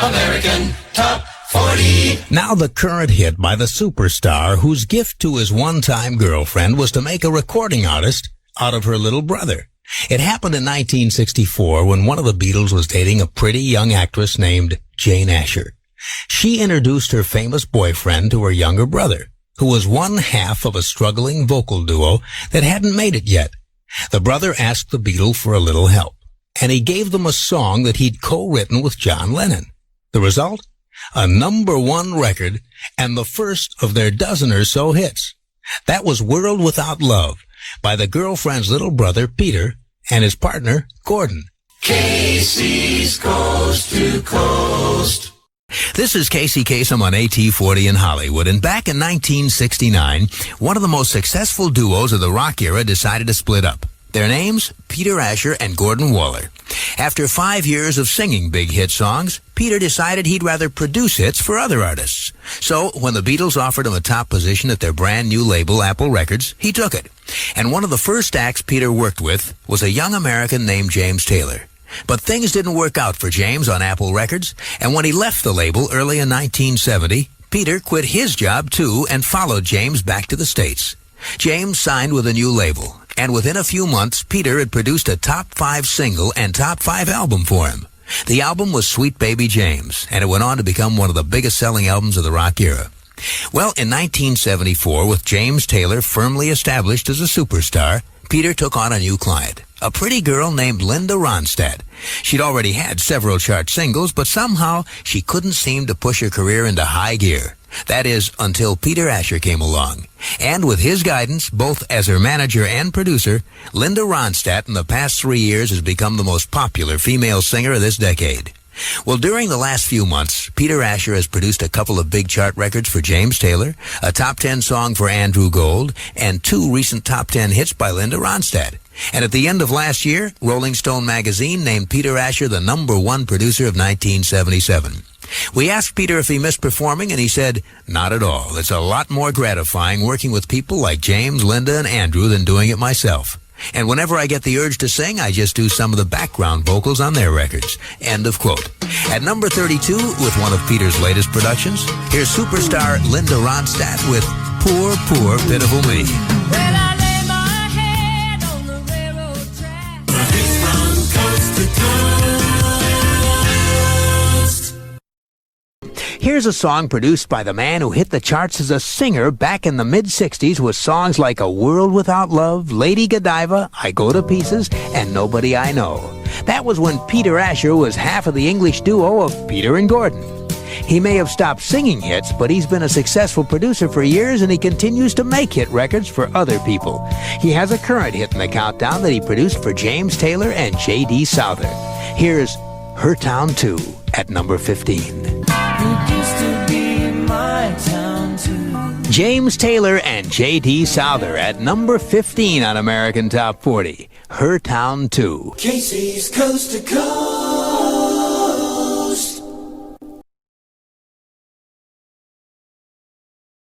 American Top 40. Now the current hit by the superstar whose gift to his one-time girlfriend was to make a recording artist out of her little brother. It happened in 1964 when one of the Beatles was dating a pretty young actress named Jane Asher. She introduced her famous boyfriend to her younger brother, who was one half of a struggling vocal duo that hadn't made it yet. The brother asked the Beatles for a little help, and he gave them a song that he'd co-written with John Lennon. The result? A #1 record and the first of their dozen or so hits. That was World Without Love by the girlfriend's little brother, Peter, and his partner, Gordon. Casey's Coast to Coast. This is Casey Kasem on AT40 in Hollywood, and back in 1969, one of the most successful duos of the rock era decided to split up. Their names, Peter Asher and Gordon Waller. After 5 years of singing big hit songs, Peter decided he'd rather produce hits for other artists. So when the Beatles offered him a top position at their brand new label, Apple Records, he took it. And one of the first acts Peter worked with was a young American named James Taylor. But things didn't work out for James on Apple Records, and when he left the label early in 1970, Peter quit his job too and followed James back to the States. James signed with a new label, and within a few months, Peter had produced a top 5 single and top 5 album for him. The album was Sweet Baby James, and it went on to become one of the biggest selling albums of the rock era. Well, in 1974, with James Taylor firmly established as a superstar, Peter took on a new client, a pretty girl named Linda Ronstadt. She'd already had several chart singles, but somehow she couldn't seem to push her career into high gear. That is, until Peter Asher came along. And with his guidance, both as her manager and producer, Linda Ronstadt in the past 3 years has become the most popular female singer of this decade. Well, during the last few months, Peter Asher has produced a couple of big chart records for James Taylor, a top 10 song for Andrew Gold, and 2 recent top 10 hits by Linda Ronstadt. And at the end of last year, Rolling Stone magazine named Peter Asher the #1 producer of 1977. We asked Peter if he missed performing, and he said, "Not at all. It's a lot more gratifying working with people like James, Linda, and Andrew than doing it myself. And whenever I get the urge to sing, I just do some of the background vocals on their records." End of quote. At number 32, with one of Peter's latest productions, here's superstar Linda Ronstadt with Poor, Poor, Pitiful Me. Well, I lay my head on the railroad track. From coast to coast. Here's a song produced by the man who hit the charts as a singer back in the mid-'60s with songs like A World Without Love, Lady Godiva, I Go to Pieces, and Nobody I Know. That was when Peter Asher was half of the English duo of Peter and Gordon. He may have stopped singing hits, but he's been a successful producer for years, and he continues to make hit records for other people. He has a current hit in the countdown that he produced for James Taylor and J.D. Souther. Here's Her Town 2 at number 15. It used to be my town too. James Taylor and J.D. Souther at number 15 on American Top 40. Her Town 2. Casey's Coast to Coast.